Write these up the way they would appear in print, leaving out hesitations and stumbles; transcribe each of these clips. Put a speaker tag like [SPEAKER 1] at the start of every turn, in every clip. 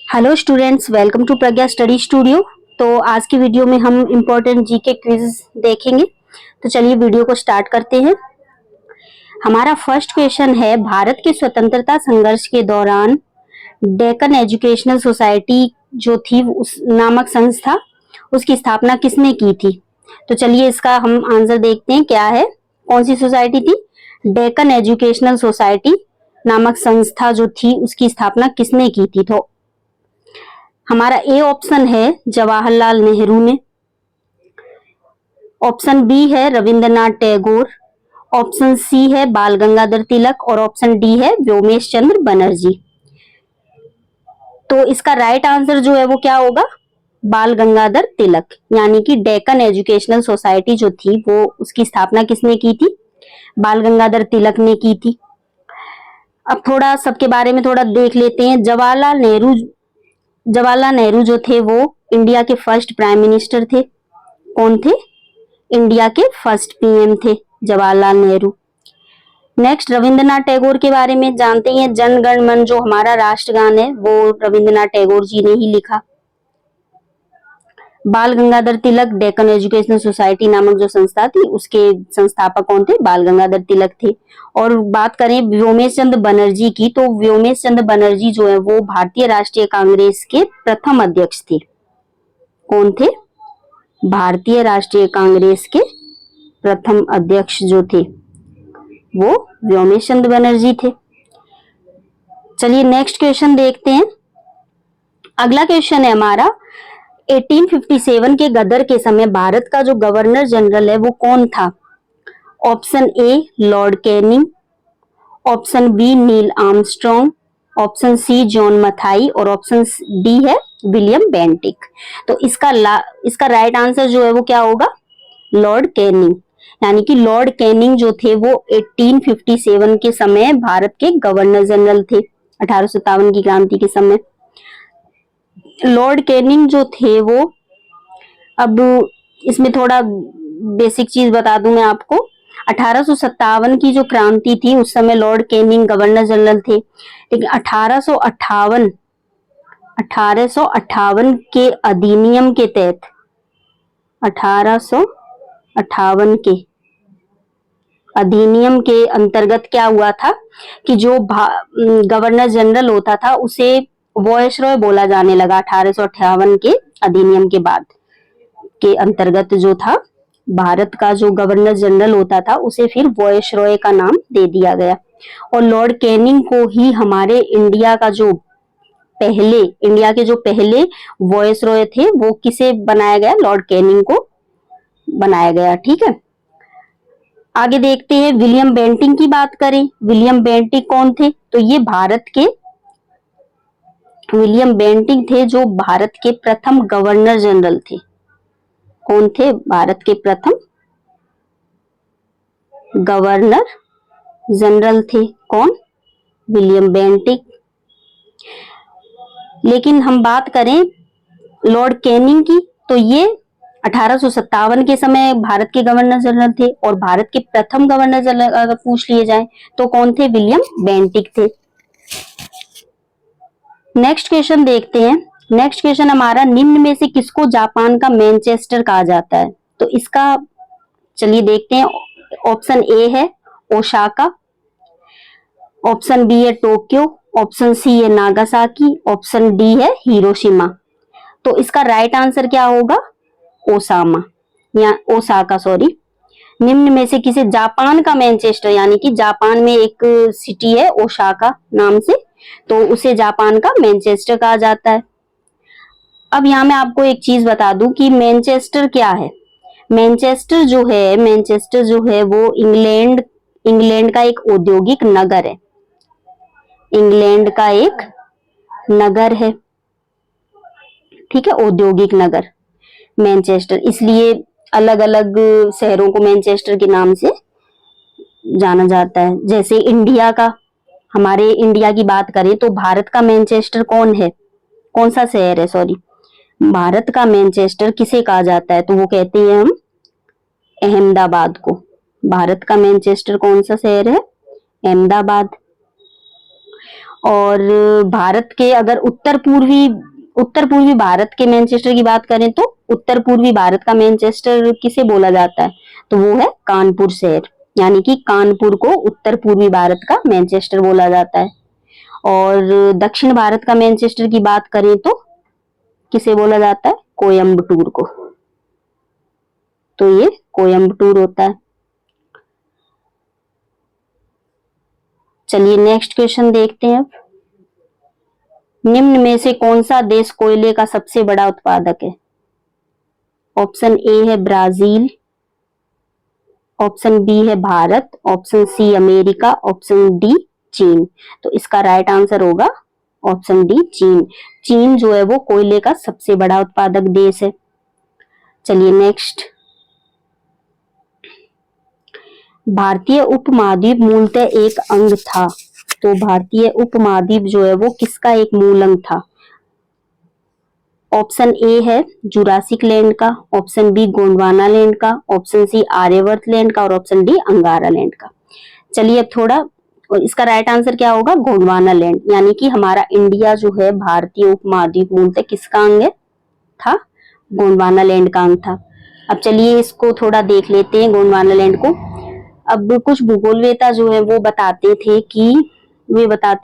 [SPEAKER 1] Hello students, welcome to Pragya study studio. तो आज की वीडियो में हम इम्पोर्टेंट जीके क्विज देखेंगे। तो चलिए वीडियो को स्टार्ट करते हैं। हमारा फर्स्ट क्वेश्चन है, भारत के स्वतंत्रता संघर्ष के दौरान डेक्कन एजुकेशनल सोसाइटी जो थी उस नामक संस्था, उसकी स्थापना किसने की थी? तो चलिए इसका हम आंसर देखते हैं क्या है। कौन सी सोसाइटी थी? डेक्कन एजुकेशनल सोसाइटी नामक संस्था जो थी उसकी स्थापना किसने की थी? तो हमारा ए ऑप्शन है जवाहरलाल नेहरू ने, ऑप्शन बी है रविंद्रनाथ टैगोर, ऑप्शन सी है बाल गंगाधर तिलक और ऑप्शन डी है व्योमेश चंद्र बनर्जी। तो इसका राइट आंसर जो है वो क्या होगा? बाल गंगाधर तिलक, यानी कि डेक्कन एजुकेशनल सोसाइटी जो थी वो उसकी स्थापना किसने की थी? बाल गंगाधर तिलक ने की थी। अब थोड़ा सबके बारे में थोड़ा देख लेते हैं। जवाहरलाल नेहरू जो थे वो इंडिया के फर्स्ट प्राइम मिनिस्टर थे। कौन थे? इंडिया के फर्स्ट पीएम थे जवाहरलाल नेहरू। नेक्स्ट रविंद्रनाथ टैगोर के बारे में जानते हैं। जन गण मन जो हमारा राष्ट्रगान है वो रविंद्रनाथ टैगोर जी ने ही लिखा। बाल गंगाधर तिलक डेक्कन एजुकेशनल सोसाइटी नामक जो संस्था थी उसके संस्थापक कौन थे? बाल गंगाधर तिलक थे। और बात करें व्योमेश चंद्र बनर्जी की, तो व्योमेश चंद्र बनर्जी जो है वो भारतीय राष्ट्रीय कांग्रेस के प्रथम अध्यक्ष थे। कौन थे? भारतीय राष्ट्रीय कांग्रेस के प्रथम अध्यक्ष जो थे वो व्योमेश चंद्र बनर्जी थे। चलिए नेक्स्ट क्वेश्चन देखते हैं। अगला क्वेश्चन है हमारा, 1857 के गदर के समय भारत का जो गवर्नर जनरल है वो कौन था? Option A Lord Canning, option B Neil Armstrong, option C John Mathai और ऑप्शन डी है विलियम बेंटिक। तो इसका राइट आंसर जो है वो क्या होगा? लॉर्ड कैनिंग, यानी कि लॉर्ड कैनिंग जो थे वो 1857 के समय भारत के गवर्नर जनरल थे। 1857 की क्रांति के समय लॉर्ड कैनिंग जो थे वो, अब इसमें थोड़ा बेसिक चीज बता दूं मैं आपको। 1857 की जो क्रांति थी उस समय लॉर्ड कैनिंग गवर्नर जनरल थे, लेकिन 1858 के अधिनियम के तहत, 1858 के अधिनियम के अंतर्गत क्या हुआ था कि जो गवर्नर जनरल होता था उसे वॉयसरॉय बोला जाने लगा। 1858 के अधिनियम के बाद के अंतर्गत जो था भारत का जो गवर्नर जनरल होता था उसे फिर वॉयसरॉय का नाम दे दिया गया। और लॉर्ड कैनिंग को ही हमारे इंडिया के जो पहले वॉयसरॉय थे वो किसे बनाया गया? लॉर्ड कैनिंग को बनाया गया। ठीक है, आगे देखते हैं। विलियम बेंटिक की बात करें, विलियम बेंटिक कौन थे? तो ये विलियम बेंटिक थे जो भारत के प्रथम गवर्नर जनरल थे। कौन थे? भारत के प्रथम गवर्नर जनरल थे। कौन? William Bentinck. लेकिन हम बात करें लॉर्ड कैनिंग की, तो ये 1857 के समय भारत के गवर्नर जनरल थे। और भारत के प्रथम गवर्नर जनरल अगर पूछ लिए जाए तो कौन थे? विलियम बेंटिक थे। नेक्स्ट क्वेश्चन देखते हैं। नेक्स्ट क्वेश्चन हमारा, निम्न में से किसको जापान का मैनचेस्टर कहा जाता है? तो इसका चलिए देखते हैं। ऑप्शन ए है ओसाका, ऑप्शन बी है टोक्यो, ऑप्शन सी है नागासाकी, ऑप्शन डी है हिरोशिमा। तो इसका राइट आंसर क्या होगा? ओसामा या ओसाका, सॉरी। निम्न में से किसे जापान का मैनचेस्टर, यानी कि जापान में एक सिटी है ओसाका नाम से, तो उसे जापान का मैनचेस्टर कहा जाता है। अब यहाँ मैं आपको एक चीज बता दूं कि मैनचेस्टर क्या है। मैनचेस्टर जो है वो इंग्लैंड का एक औद्योगिक नगर है। इंग्लैंड का एक नगर है, ठीक है, औद्योगिक नगर मैनचेस्टर। इसलिए अलग अलग शहरों को मैनचेस्टर के नाम से जाना जाता है। जैसे हमारे इंडिया की बात करें तो भारत का मैनचेस्टर कौन सा शहर है? सॉरी, भारत का मैनचेस्टर किसे कहा जाता है? तो वो कहते हैं हम अहमदाबाद को। भारत का मैनचेस्टर कौन सा शहर है? अहमदाबाद। और भारत के अगर उत्तर पूर्वी भारत के मैनचेस्टर की बात करें तो उत्तर पूर्वी भारत का मैनचेस्टर किसे बोला जाता है, तो वो है कानपुर शहर, यानी कि कानपुर को उत्तर पूर्वी भारत का मैनचेस्टर बोला जाता है। और दक्षिण भारत का मैनचेस्टर की बात करें तो किसे बोला जाता है, कोयम्बटूर को, तो ये कोयम्बटूर होता है। चलिए नेक्स्ट क्वेश्चन देखते हैं। अब निम्न में से कौन सा देश कोयले का सबसे बड़ा उत्पादक है? ऑप्शन ए है ब्राजील, ऑप्शन बी है Bharat, option C America, option D चीन। तो इसका राइट आंसर होगा ऑप्शन डी चीन। चीन जो है वो कोयले का सबसे बड़ा उत्पादक देश है। चलिए नेक्स्ट, भारतीय उपमहाद्वीप मूलतः एक अंग था, तो भारतीय उपमहाद्वीप जो है वो किसका एक मूल अंग था? ऑप्शन ए है जुरासिक लैंड का, ऑप्शन बी गोंडवाना लैंड का, ऑप्शन सी आर्यवर्त लैंड का और ऑप्शन डी अंगारा लैंड का। चलिए अब थोड़ा, इसका राइट आंसर क्या होगा, गोंडवाना लैंड, यानी कि हमारा इंडिया जो है भारतीय उपमहाद्वीप मूलतः किसका अंग था, गोंडवाना लैंड का अंग था। अब चलिए इसको थोड़ा देख लेते हैं गोंडवाना लैंड को। अब कुछ भूगोलवेता जो है वो बताते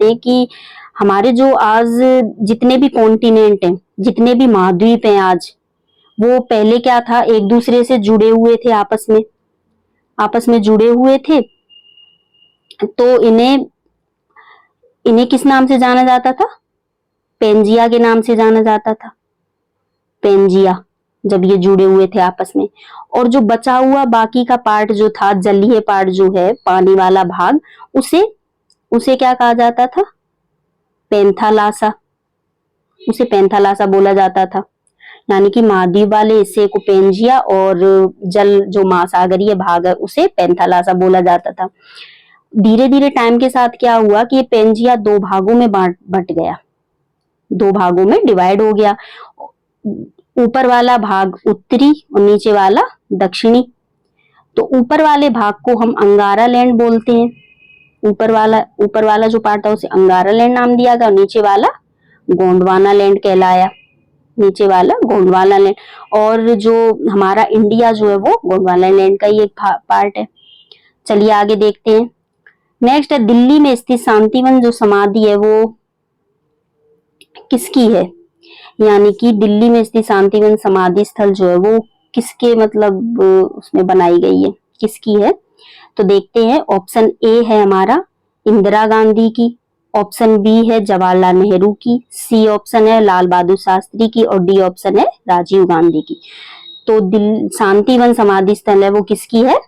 [SPEAKER 1] हैं कि हमारे जो आज जितने भी कॉन्टिनेंट हैं, जितने भी महाद्वीप हैं आज, वो पहले क्या था, एक दूसरे से जुड़े हुए थे, आपस में जुड़े हुए थे। तो इन्हें किस नाम से जाना जाता था, पेंजिया के नाम से जाना जाता था, पेंजिया, जब ये जुड़े हुए थे आपस में। और जो बचा हुआ बाकी का पार्ट जो था, जलीय पार्ट जो है, पानी वाला भाग, उसे क्या कहा जाता था, पेंथालासा, उसे पेंथालासा बोला जाता था। यानी कि महाद्वीप वाले हिस्से को पेंजिया और जल जो महासागरीय भाग है उसे पेंथालासा बोला जाता था। धीरे धीरे टाइम के साथ क्या हुआ कि ये पेंजिया दो भागों में बट गया, दो भागों में डिवाइड हो गया, ऊपर वाला भाग उत्तरी और नीचे वाला दक्षिणी। तो ऊपर वाले भाग को हम अंगारा लैंड बोलते हैं, ऊपर वाला जो पार्ट था उसे अंगारा लैंड नाम दिया गया, नीचे वाला गोंडवाना लैंड कहलाया, नीचे वाला गोंडवाना लैंड। और जो हमारा इंडिया जो है वो गोंडवाना लैंड का ही एक पार्ट है। चलिए आगे देखते हैं। नेक्स्ट है, दिल्ली में स्थित शांतिवन जो समाधि है वो किसकी है? यानी कि दिल्ली में स्थित शांतिवन समाधि स्थल जो है वो किसके मतलब उसमें बनाई गई है, किसकी है? तो देखते हैं। ऑप्शन ए है हमारा इंदिरा गांधी की, ऑप्शन बी है जवाहरलाल नेहरू की, सी ऑप्शन है लाल बहादुर शास्त्री की और डी ऑप्शन है राजीव गांधी की। तो शांतिवन समाधि स्थल है वो किसकी है?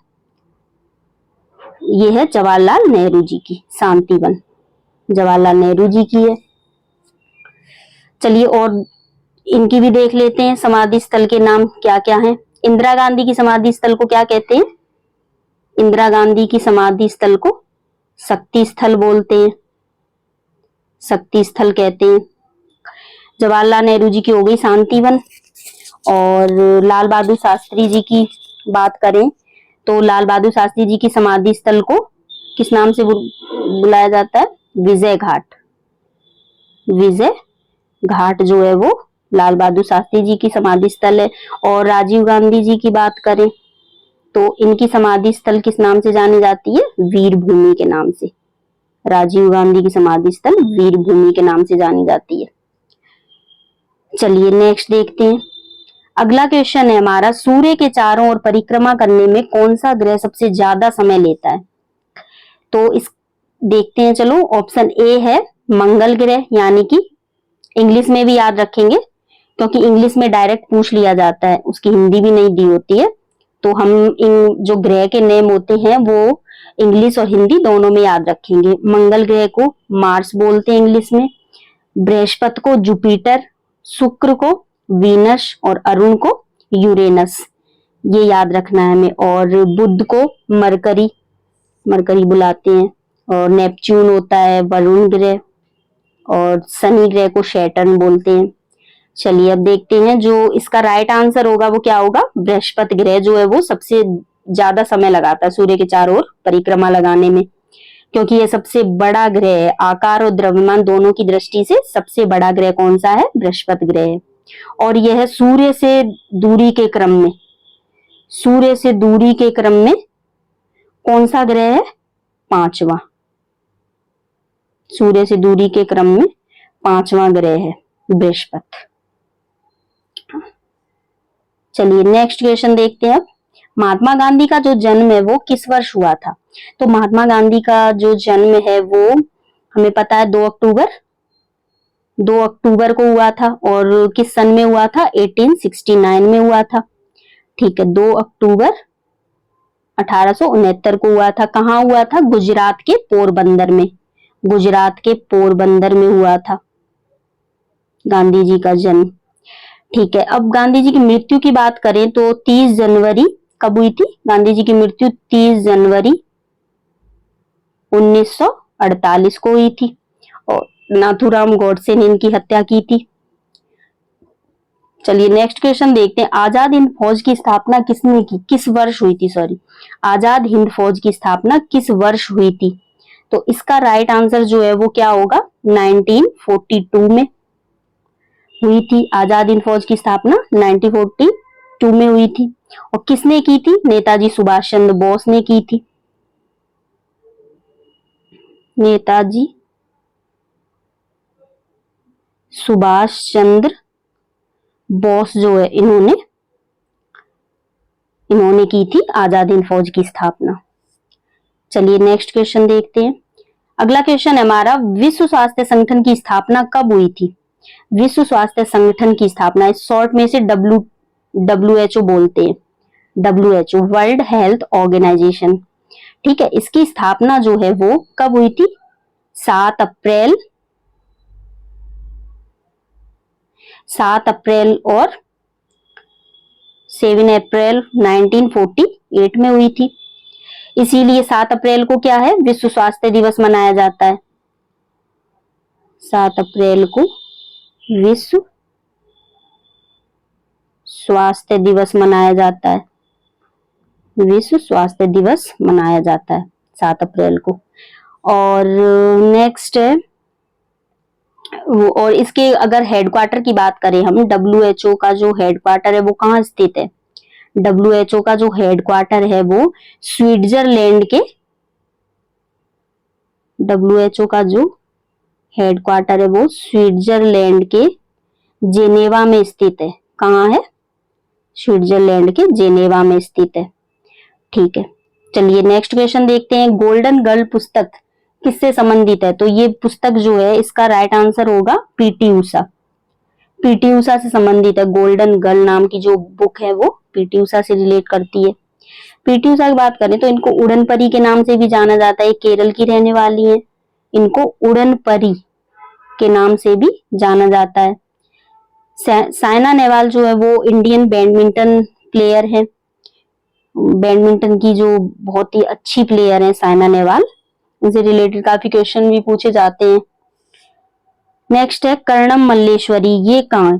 [SPEAKER 1] ये है जवाहरलाल नेहरू जी की, शांतिवन जवाहरलाल नेहरू जी की है। चलिए और इनकी भी देख लेते हैं, समाधि स्थल के नाम क्या क्या हैं। इंदिरा गांधी की समाधि स्थल को क्या कहते हैं? इंदिरा गांधी की समाधि स्थल को शक्ति स्थल बोलते हैं, शक्ति स्थल कहते हैं। जवाहरलाल नेहरू जी की हो गई शांतिवन। और लाल बहादुर शास्त्री जी की बात करें तो लाल बहादुर शास्त्री जी की समाधि स्थल को किस नाम से बुलाया जाता है? विजय घाट, विजय घाट जो है वो लाल बहादुर शास्त्री जी की समाधि स्थल है। और राजीव गांधी जी की बात करें तो इनकी समाधि स्थल किस नाम से जानी जाती है? वीर भूमि के नाम से। राजीव गांधी की समाधि स्थल वीर भूमि के नाम से जानी जाती है। चलिए नेक्स्ट देखते हैं। अगला क्वेश्चन है हमारा, सूर्य के चारों ओर परिक्रमा करने में कौन सा ग्रह सबसे ज्यादा समय लेता है? तो इस देखते हैं। चलो ऑप्शन ए है मंगल ग्रह, यानी कि इंग्लिश में भी याद रखेंगे क्योंकि इंग्लिश में डायरेक्ट पूछ लिया जाता है, उसकी हिंदी भी नहीं दी होती है। तो हम इन जो ग्रह के नेम होते हैं वो इंग्लिश और हिंदी दोनों में याद रखेंगे। मंगल ग्रह को मार्स बोलते हैं इंग्लिश में, बृहस्पति को जुपिटर, शुक्र को वीनस और अरुण को यूरेनस, ये याद रखना है हमें। और बुध को मरकरी बुलाते हैं, और नेपच्यून होता है वरुण ग्रह, और शनि ग्रह को सैटर्न बोलते हैं। चलिए अब देखते हैं, जो इसका राइट आंसर होगा वो क्या होगा? बृहस्पति ग्रह जो है वो सबसे ज्यादा समय लगाता है सूर्य के चारों ओर परिक्रमा लगाने में। क्योंकि ये सबसे बड़ा ग्रह है, आकार और द्रव्यमान दोनों की दृष्टि से सबसे बड़ा ग्रह कौन सा है? बृहस्पति ग्रह है। और यह सूर्य से दूरी के क्रम में, सूर्य से दूरी के क्रम में कौन सा ग्रह है? पांचवा। सूर्य से दूरी के क्रम में पांचवा ग्रह है बृहस्पति। चलिए नेक्स्ट क्वेश्चन देखते हैं अब। महात्मा गांधी का जो जन्म है वो किस वर्ष हुआ था? तो महात्मा गांधी का जो जन्म है वो हमें पता है 2 अक्टूबर, 2 अक्टूबर को हुआ था। और किस सन में हुआ था? 1869 में हुआ था। ठीक है, 2 अक्टूबर 1869 को हुआ था। कहाँ हुआ था? गुजरात के पोरबंदर में, गुजरात के पोरबंदर में हुआ था गांधी जी का जन्म। ठीक है, अब गांधी जी की मृत्यु की बात करें तो 30 जनवरी कब हुई थी? गांधी जी की मृत्यु 30 जनवरी 1948 को हुई थी और नाथूराम गॉडसे ने इनकी हत्या की थी। चलिए नेक्स्ट क्वेश्चन देखते हैं। आजाद हिंद फौज की स्थापना किसने की? किस वर्ष हुई थी? सॉरी, आजाद हिंद फौज की स्थापना किस वर्ष हुई थी? तो इसका राइट आंसर जो है वो क्या होगा? 1942 में हुई थी। आजाद हिंद फौज की स्थापना 1942 में हुई थी। और किसने की थी? नेताजी सुभाष चंद्र बोस ने की थी। नेताजी सुभाष चंद्र बोस जो है इन्होंने की थी आजाद हिंद फौज की स्थापना। चलिए नेक्स्ट क्वेश्चन देखते हैं। अगला क्वेश्चन है हमारा, विश्व स्वास्थ्य संगठन की स्थापना कब हुई थी? विश्व स्वास्थ्य संगठन की स्थापना शॉर्ट में से WHO बोलते हैं, WHO वर्ल्ड हेल्थ ऑर्गेनाइजेशन। ठीक है, इसकी स्थापना जो है वो कब हुई थी? 7 अप्रैल और 7 अप्रैल 1948 में हुई थी। इसीलिए 7 अप्रैल को क्या है? विश्व स्वास्थ्य दिवस मनाया जाता है। 7 अप्रैल को विश्व स्वास्थ्य दिवस मनाया जाता है। विश्व स्वास्थ्य दिवस मनाया जाता है 7 अप्रैल को। और नेक्स्ट है, और इसके अगर हेडक्वार्टर की बात करें हम, WHO का जो हेडक्वार्टर है वो कहाँ स्थित है? WHO का जो हेडक्वार्टर है वो स्विट्जरलैंड के, WHO का जो हेडक्वार्टर है वो स्विट्जरलैंड के जेनेवा में स्थित है। कहाँ है? स्विट्जरलैंड के जेनेवा में स्थित है। ठीक है, चलिए नेक्स्ट क्वेश्चन देखते हैं। गोल्डन गर्ल पुस्तक किससे संबंधित है? तो ये पुस्तक जो है इसका राइट आंसर होगा पीटी उषा। पीटी उषा से संबंधित है। गोल्डन गर्ल नाम की जो बुक है वो पीटी उषा से रिलेट करती है। पीटी उषा की बात करें तो इनको उड़न परी के नाम से भी जाना जाता है। केरल की रहने वाली है, इनको उड़न परी के नाम से भी जाना जाता है। साइना नेहवाल जो है वो इंडियन बैडमिंटन प्लेयर है। बैडमिंटन की जो बहुत ही अच्छी प्लेयर है साइना नेहवाल, उनसे रिलेटेड काफी क्वेश्चन भी पूछे जाते हैं। नेक्स्ट है कर्णम मल्लेश्वरी, ये कहाँ?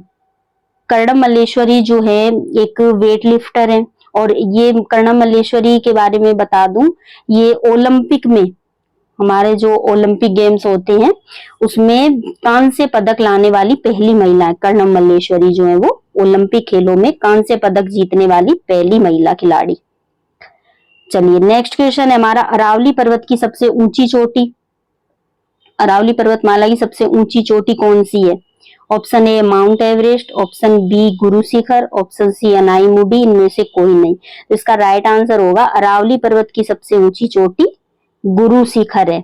[SPEAKER 1] कर्णम मल्लेश्वरी जो है एक वेट लिफ्टर है। और ये कर्णम मल्लेश्वरी के बारे में बता दूं, ये ओलंपिक में, हमारे जो ओलंपिक गेम्स होते हैं उसमें कांस्य पदक लाने वाली पहली महिला है। कर्णम मल्लेश्वरी जो है वो ओलंपिक खेलों में कांस्य पदक जीतने वाली पहली महिला खिलाड़ी। चलिए नेक्स्ट क्वेश्चन है हमारा, अरावली पर्वत की सबसे ऊंची चोटी, अरावली पर्वतमाला की सबसे ऊंची चोटी कौन सी है? Option A Mount Everest, option B Guru Shikhar, option C Anaimudi, इनमें से कोई नहीं। तो इसका राइट आंसर होगा अरावली पर्वत की सबसे ऊंची चोटी गुरु शिखर है।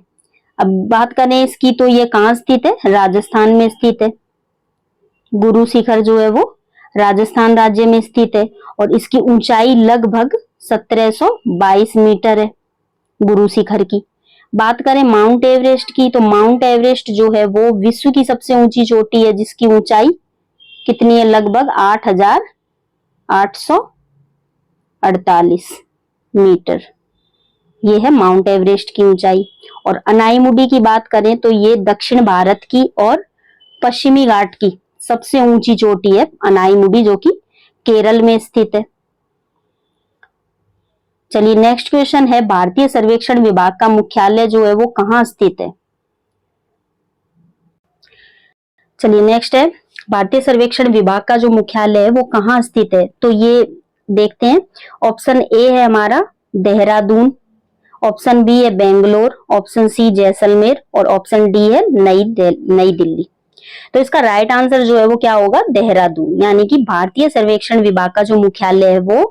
[SPEAKER 1] अब बात करें इसकी तो ये कहाँ स्थित है? राजस्थान में स्थित है। गुरु शिखर जो है वो राजस्थान राज्य में स्थित है और इसकी ऊंचाई लगभग 1722 मीटर है गुरु शिखर की। बात करें माउंट एवरेस्ट की तो माउंट एवरेस्ट जो है वो विश्व की सबसे ऊंची चोटी है जिसकी ऊंचाई कितनी है? लगभग 8848 मीटर। ये है माउंट एवरेस्ट की ऊंचाई। और अनाईमुडी की बात करें तो ये दक्षिण भारत की और पश्चिमी घाट की सबसे ऊंची चोटी है अनाईमुडी, जो कि केरल में स्थित है। चलिए नेक्स्ट क्वेश्चन है, भारतीय सर्वेक्षण विभाग का मुख्यालय जो है वो कहाँ स्थित है? चलिए नेक्स्ट है, भारतीय सर्वेक्षण विभाग का जो मुख्यालय है वो कहाँ स्थित है? तो ये देखते हैं। ऑप्शन ए है हमारा देहरादून, ऑप्शन बी है बेंगलोर, ऑप्शन सी जैसलमेर और ऑप्शन डी है नई दिल्ली। तो इसका राइट आंसर जो है वो क्या होगा? देहरादून। यानी कि भारतीय सर्वेक्षण विभाग का जो मुख्यालय है वो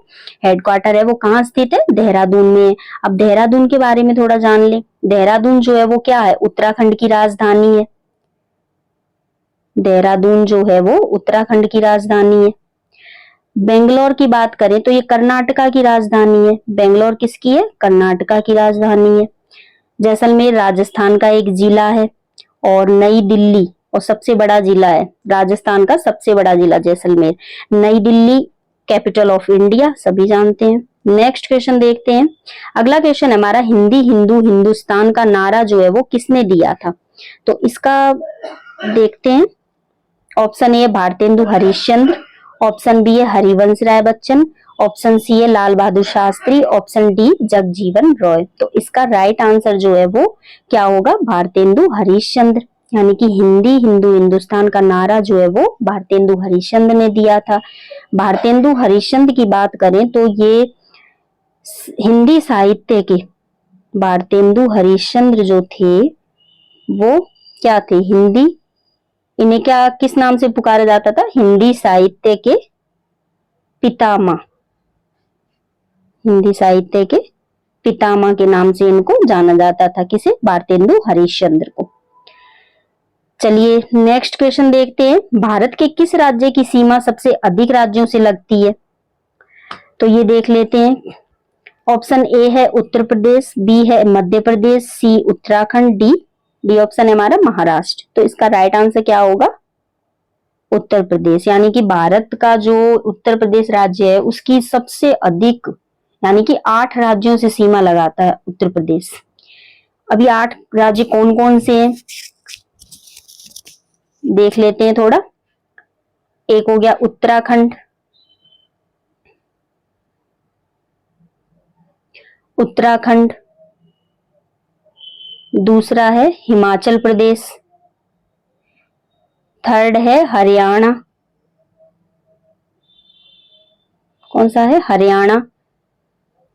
[SPEAKER 1] हेडक्वार्टर है वो कहाँ स्थित है? देहरादून में। अब देहरादून के बारे में थोड़ा जान ले। देहरादून जो है वो क्या है? उत्तराखंड की राजधानी है। देहरादून जो है वो उत्तराखंड की राजधानी है। बेंगलोर की बात करें तो ये कर्नाटका की राजधानी है। बेंगलोर किसकी है? कर्नाटका की राजधानी है। जैसलमेर राजस्थान का एक जिला है। और नई दिल्ली और सबसे बड़ा जिला है, राजस्थान का सबसे बड़ा जिला जैसलमेर। नई दिल्ली कैपिटल ऑफ इंडिया, सभी जानते हैं। नेक्स्ट क्वेश्चन देखते हैं। अगला क्वेश्चन हमारा, हिंदी हिंदू हिंदुस्तान का नारा जो है वो किसने दिया था? तो इसका देखते हैं। Option A Bharatendu Harishchandra, option B है हरिवंश राय बच्चन, ऑप्शन सी है लाल बहादुर शास्त्री, ऑप्शन डी जगजीवन रॉय। तो इसका राइट आंसर जो है वो क्या होगा? भारतेंदु हरिश्चंद्र। यानी कि हिंदी हिंदू हिंदुस्तान का नारा जो है वो भारतेंदु हरिश्चंद्र ने दिया था। भारतेंदु हरिश्चंद्र की बात करें तो ये हिंदी साहित्य के, भारतेंदु हरिश्चंद्र जो थे वो क्या थे? हिंदी, इन्हें क्या किस नाम से पुकारा जाता था? हिंदी साहित्य के पितामह। हिंदी साहित्य के पितामह के नाम से इनको जाना जाता था। किसे? भारतेंदु हरिश्चंद्र को। चलिए नेक्स्ट क्वेश्चन देखते हैं। भारत के किस राज्य की सीमा सबसे अधिक राज्यों से लगती है? तो ये देख लेते हैं। ऑप्शन ए है उत्तर प्रदेश, बी है मध्य प्रदेश, सी उत्तराखंड, डी ऑप्शन है हमारा महाराष्ट्र। तो इसका राइट आंसर क्या होगा? उत्तर प्रदेश। यानी कि भारत का जो उत्तर प्रदेश राज्य है उसकी सबसे अधिक, यानी कि 8 राज्यों से सीमा लगाता है उत्तर प्रदेश। अभी 8 राज्य कौन कौन से हैं देख लेते हैं थोड़ा। एक हो गया उत्तराखंड, उत्तराखंड। दूसरा है हिमाचल प्रदेश, थर्ड है हरियाणा। कौन सा है? हरियाणा।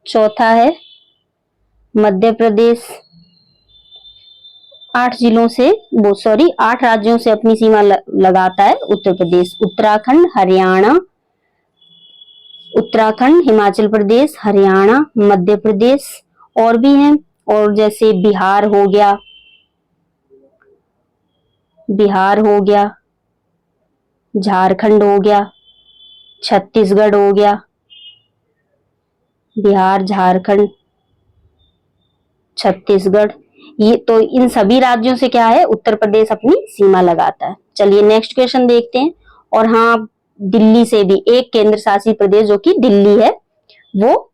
[SPEAKER 1] चौथा है मध्य प्रदेश। 8 जिलों से, वो सॉरी 8 राज्यों से अपनी सीमा लगाता है उत्तर प्रदेश। उत्तराखंड, हरियाणा, उत्तराखंड, हिमाचल प्रदेश, हरियाणा, मध्य प्रदेश और भी हैं। और जैसे बिहार हो गया, झारखंड हो गया, छत्तीसगढ़ हो गया। बिहार, झारखंड, छत्तीसगढ़, ये तो इन सभी राज्यों से क्या है? उत्तर प्रदेश अपनी सीमा लगाता है। चलिए नेक्स्ट क्वेश्चन देखते हैं। और हाँ, दिल्ली से भी एक केंद्र शासित प्रदेश जो कि दिल्ली है, वो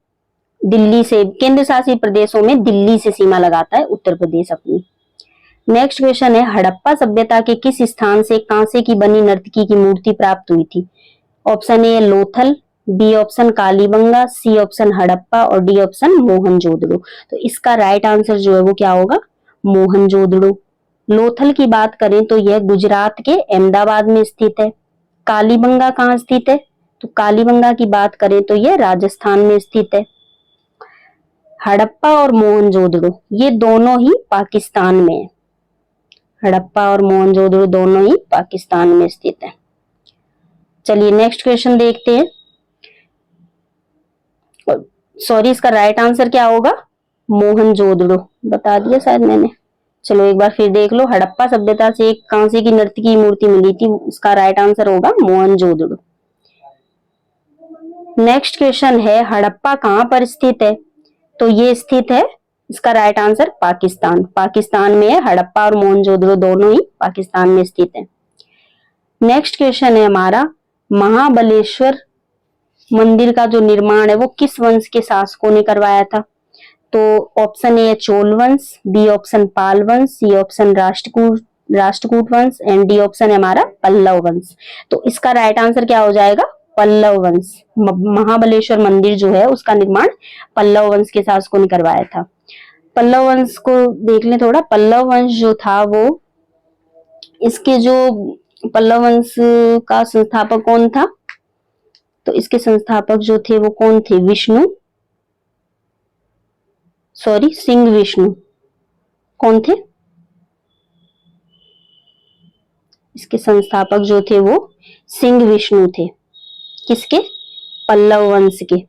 [SPEAKER 1] दिल्ली से, केंद्र शासित प्रदेशों में दिल्ली से सीमा लगाता है उत्तर प्रदेश अपनी। नेक्स्ट क्वेश्चन है, हड़प्पा सभ्यता के किस स्थान से कांसे की बनी नर्तकी की मूर्ति प्राप्त हुई थी? Option A Lothal, B option Kalibangan, C option Harappa और डी ऑप्शन मोहनजोदड़ो। तो इसका राइट आंसर जो है वो क्या होगा? मोहनजोदड़ो। लोथल की बात करें तो यह गुजरात के अहमदाबाद में स्थित है। कालीबंगा कहाँ स्थित है? तो कालीबंगा की बात करें तो यह राजस्थान में स्थित है। हड़प्पा और मोहनजोदड़ो ये दोनों ही पाकिस्तान में है। हड़प्पा और मोहनजोदड़ो दोनों ही पाकिस्तान में स्थित है। चलिए नेक्स्ट क्वेश्चन देखते हैं। सॉरी, इसका राइट आंसर क्या होगा? मोहनजोदड़ो, बता दिया शायद मैंने। चलो एक बार फिर देख लो। हड़प्पा सभ्यता से एक कांसे की नर्तकी की मूर्ति मिली थी, इसका राइट आंसर होगा मोहनजोदड़ो। नेक्स्ट क्वेश्चन है, हड़प्पा कहां पर स्थित है? तो ये स्थित है, इसका राइट आंसर पाकिस्तान। पाकिस्तान में है हड़प्पा और मोहनजोदड़ो दोनों ही पाकिस्तान में स्थित है। नेक्स्ट क्वेश्चन है हमारा, महाबलेश्वर मंदिर का जो निर्माण है वो किस वंश के शासकों ने करवाया था? तो ऑप्शन ए चोल वंश, बी ऑप्शन पाल वंश, सी ऑप्शन राष्ट्रकूट वंश एंड डी ऑप्शन है हमारा पल्लव वंश। तो इसका राइट आंसर क्या हो जाएगा? पल्लव वंश। महाबलेश्वर मंदिर जो है उसका निर्माण पल्लव वंश के शासकों ने करवाया था। पल्लव वंश को देख लें थोड़ा। पल्लव वंश जो था वो, इसके जो पल्लव वंश का संस्थापक कौन था, तो इसके संस्थापक जो थे वो कौन थे, सिंह विष्णु। कौन थे इसके संस्थापक जो थे वो सिंह विष्णु थे। किसके, पल्लव वंश के।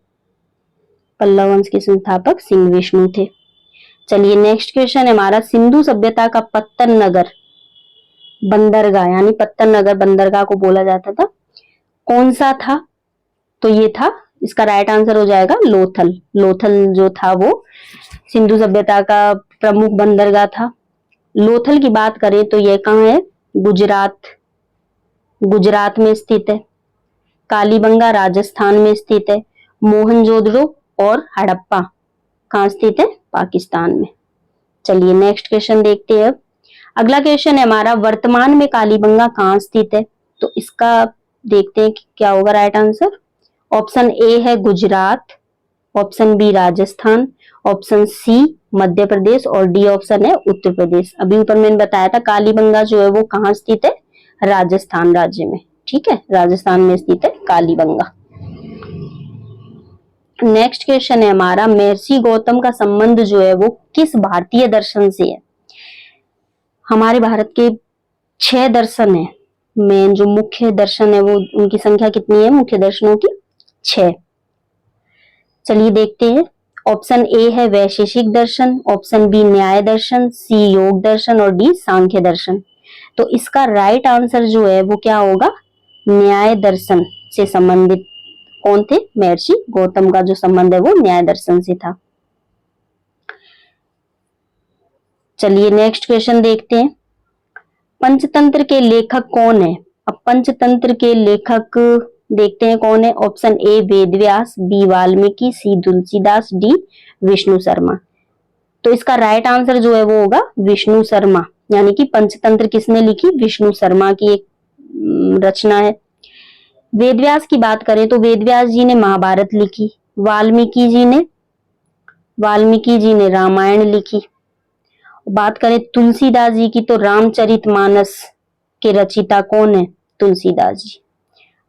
[SPEAKER 1] पल्लव वंश के संस्थापक सिंह विष्णु थे। चलिए नेक्स्ट क्वेश्चन है हमारा, सिंधु सभ्यता का पत्तन नगर बंदरगाह, यानी पत्तन नगर बंदरगाह को बोला जाता था, कौन सा था, तो ये था, इसका राइट आंसर हो जाएगा लोथल। लोथल जो था वो सिंधु सभ्यता का प्रमुख बंदरगाह था। लोथल की बात करें तो ये कहाँ है, गुजरात में स्थित है। कालीबंगा राजस्थान में स्थित है। मोहनजोदड़ो और हड़प्पा कहाँ स्थित है, पाकिस्तान में। चलिए नेक्स्ट क्वेश्चन देखते हैं। अगला क्वेश्चन है हमारा, वर्तमान में कालीबंगा कहाँ स्थित है, तो इसका देखते हैं कि क्या होगा राइट आंसर। ऑप्शन ए है Gujarat, option B Rajasthan, option C Madhya Pradesh और डी ऑप्शन है उत्तर प्रदेश। अभी ऊपर मैंने बताया था कालीबंगा जो है वो कहाँ स्थित है, राजस्थान राज्य में। ठीक है, राजस्थान में स्थित है कालीबंगा। नेक्स्ट क्वेश्चन है हमारा, महर्षि गौतम का संबंध जो है वो किस भारतीय दर्शन से है। हमारे भारत के 6 दर्शन है, मेन जो मुख्य दर्शन है वो, उनकी संख्या कितनी है मुख्य दर्शनों की, 6। चलिए देखते हैं। ऑप्शन ए है वैशेषिक दर्शन, ऑप्शन बी न्याय दर्शन, सी योग दर्शन और डी सांख्य दर्शन। तो इसका राइट आंसर जो है वो क्या होगा, न्याय दर्शन से संबंधित। कौन थे, महर्षि गौतम का जो संबंध है वो न्याय दर्शन से था। चलिए नेक्स्ट क्वेश्चन देखते हैं। पंचतंत्र के लेखक कौन है। अब पंचतंत्र के लेखक देखते हैं कौन है। Option A Vedvyas, B Valmiki, C Tulsidas, D Vishnu Sharma. तो इसका राइट आंसर जो है वो होगा विष्णु शर्मा, यानी कि पंचतंत्र किसने लिखी, विष्णु शर्मा की एक रचना है। वेदव्यास की बात करें तो वेदव्यास जी ने महाभारत लिखी, वाल्मीकि जी ने रामायण लिखी। बात करें तुलसीदास जी की तो रामचरितमानस के रचिता कौन है, तुलसीदास जी।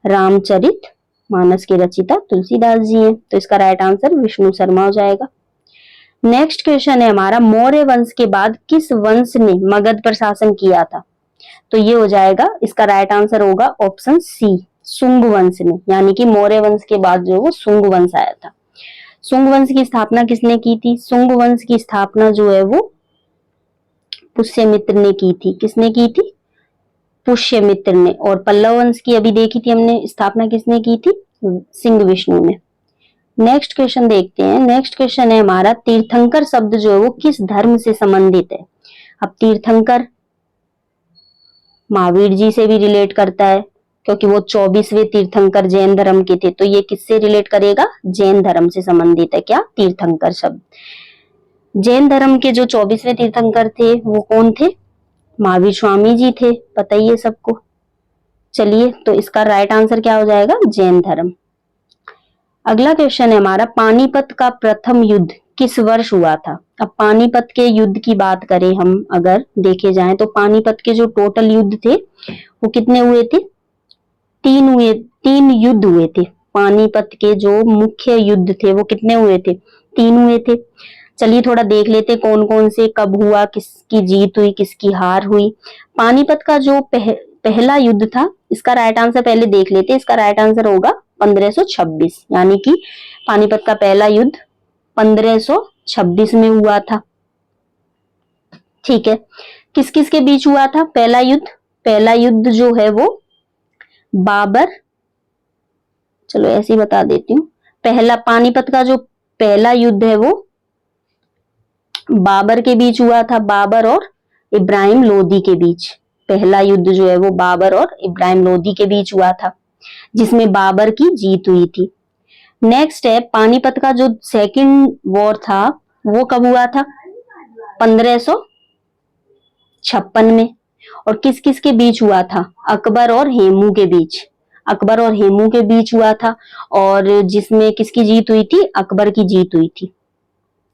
[SPEAKER 1] रामचरितमानस के रचिता तुलसीदास जी हैं। तो इसका राइट आंसर विष्णु शर्मा हो जाएगा। नेक्स्ट क्वेश्चन है हमारा, मौर्य वंश के बाद किस वंश ने मगध पर शासन किया था, तो ये हो जाएगा, इसका राइट आंसर होगा ऑप्शन सी शुंग वंश ने, यानी कि मौर्य वंश के बाद जो वो शुंग वंश आया था। शुंग वंश की स्थापना किसने की थी, शुंग वंश की स्थापना जो है वो पुष्यमित्र ने की थी। किसने की थी, पुष्यमित्र ने। और पल्लव वंश की अभी देखी थी हमने, स्थापना किसने की थी, सिंह विष्णु ने। नेक्स्ट क्वेश्चन देखते हैं। नेक्स्ट क्वेश्चन है हमारा, तीर्थंकर शब्द जो है वो किस धर्म से संबंधित है। अब तीर्थंकर महावीर जी से भी रिलेट करता है, क्योंकि वो 24वें तीर्थंकर जैन धर्म के थे। तो ये किससे रिलेट करेगा, जैन धर्म से संबंधित है क्या, तीर्थंकर शब्द। जैन धर्म के जो 24वें तीर्थंकर थे वो कौन थे, महावीर स्वामी जी थे, पता ही है सबको। चलिए, तो इसका राइट आंसर क्या हो जाएगा, जैन धर्म। अगला क्वेश्चन है हमारा, पानीपत का प्रथम युद्ध किस वर्ष हुआ था। अब पानीपत के युद्ध की बात करें हम अगर देखे जाएं तो पानीपत के जो टोटल युद्ध थे वो कितने हुए थे, 3 युद्ध हुए थे। पानीपत के जो मुख्य युद्ध थे वो कितने हुए थे, 3 हुए थे। चलिए थोड़ा देख लेते कौन कौन से कब हुआ, किसकी जीत हुई किसकी हार हुई। पानीपत का जो पहला युद्ध था, इसका राइट आंसर पहले देख लेते। इसका राइट आंसर होगा 1526, यानी कि पानीपत का पहला युद्ध 1526 में हुआ था। ठीक है, किस किस के बीच हुआ था पहला युद्ध, पहला युद्ध जो है वो बाबर, चलो ऐसे ही बता देती हूँ, पहला पानीपत का जो पहला युद्ध है वो बाबर के बीच हुआ था, बाबर और इब्राहिम लोदी के बीच। पहला युद्ध जो है वो बाबर और इब्राहिम लोदी के बीच हुआ था, जिसमें बाबर की जीत हुई थी। नेक्स्ट है पानीपत का जो सेकंड वॉर था वो कब हुआ था, 1556 में। और किस किस के बीच हुआ था, अकबर और हेमू के बीच। अकबर और हेमू के बीच हुआ था, और जिसमें किसकी जीत हुई थी? अकबर की जीत हुई थी।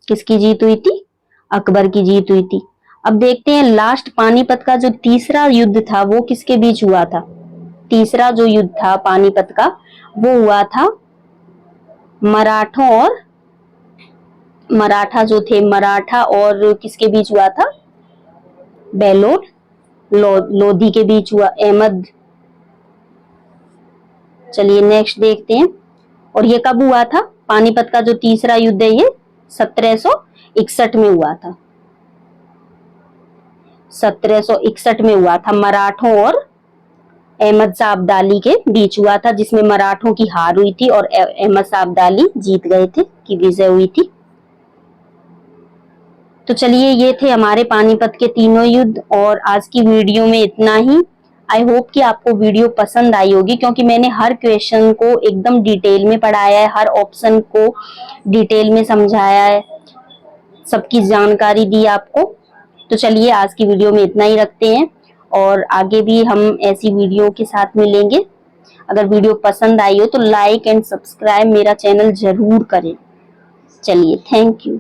[SPEAKER 1] किसकी जीत हुई थी? अकबर की जीत हुई थी। अब देखते हैं लास्ट पानीपत का जो तीसरा युद्ध था वो किसके बीच हुआ था। तीसरा जो युद्ध था पानीपत का वो हुआ था मराठों और मराठा जो थे, मराठा और किसके बीच हुआ था? बेलोर लोधी के बीच हुआ, अहमद। चलिए नेक्स्ट देखते हैं। और ये कब हुआ था? पानीपत का जो तीसरा युद्ध है ये 1761 में हुआ था। 1761 में हुआ था, मराठों और अहमद शाह अब्दाली के बीच हुआ था, जिसमें मराठों की हार हुई थी और अहमद शाह अब्दाली जीत गए थे, की विजय हुई थी। तो चलिए ये थे हमारे पानीपत के तीनों युद्ध, और आज की वीडियो में इतना ही। आई होप कि आपको वीडियो पसंद आई होगी, क्योंकि मैंने हर क्वेश्चन को एकदम डिटेल में पढ़ाया है, हर ऑप्शन को डिटेल में समझाया है, सबकी जानकारी दी आपको। तो चलिए आज की वीडियो में इतना ही रखते हैं, और आगे भी हम ऐसी वीडियो के साथ मिलेंगे। अगर वीडियो पसंद आई हो तो लाइक एंड सब्सक्राइब मेरा चैनल जरूर करें। चलिए, थैंक यू।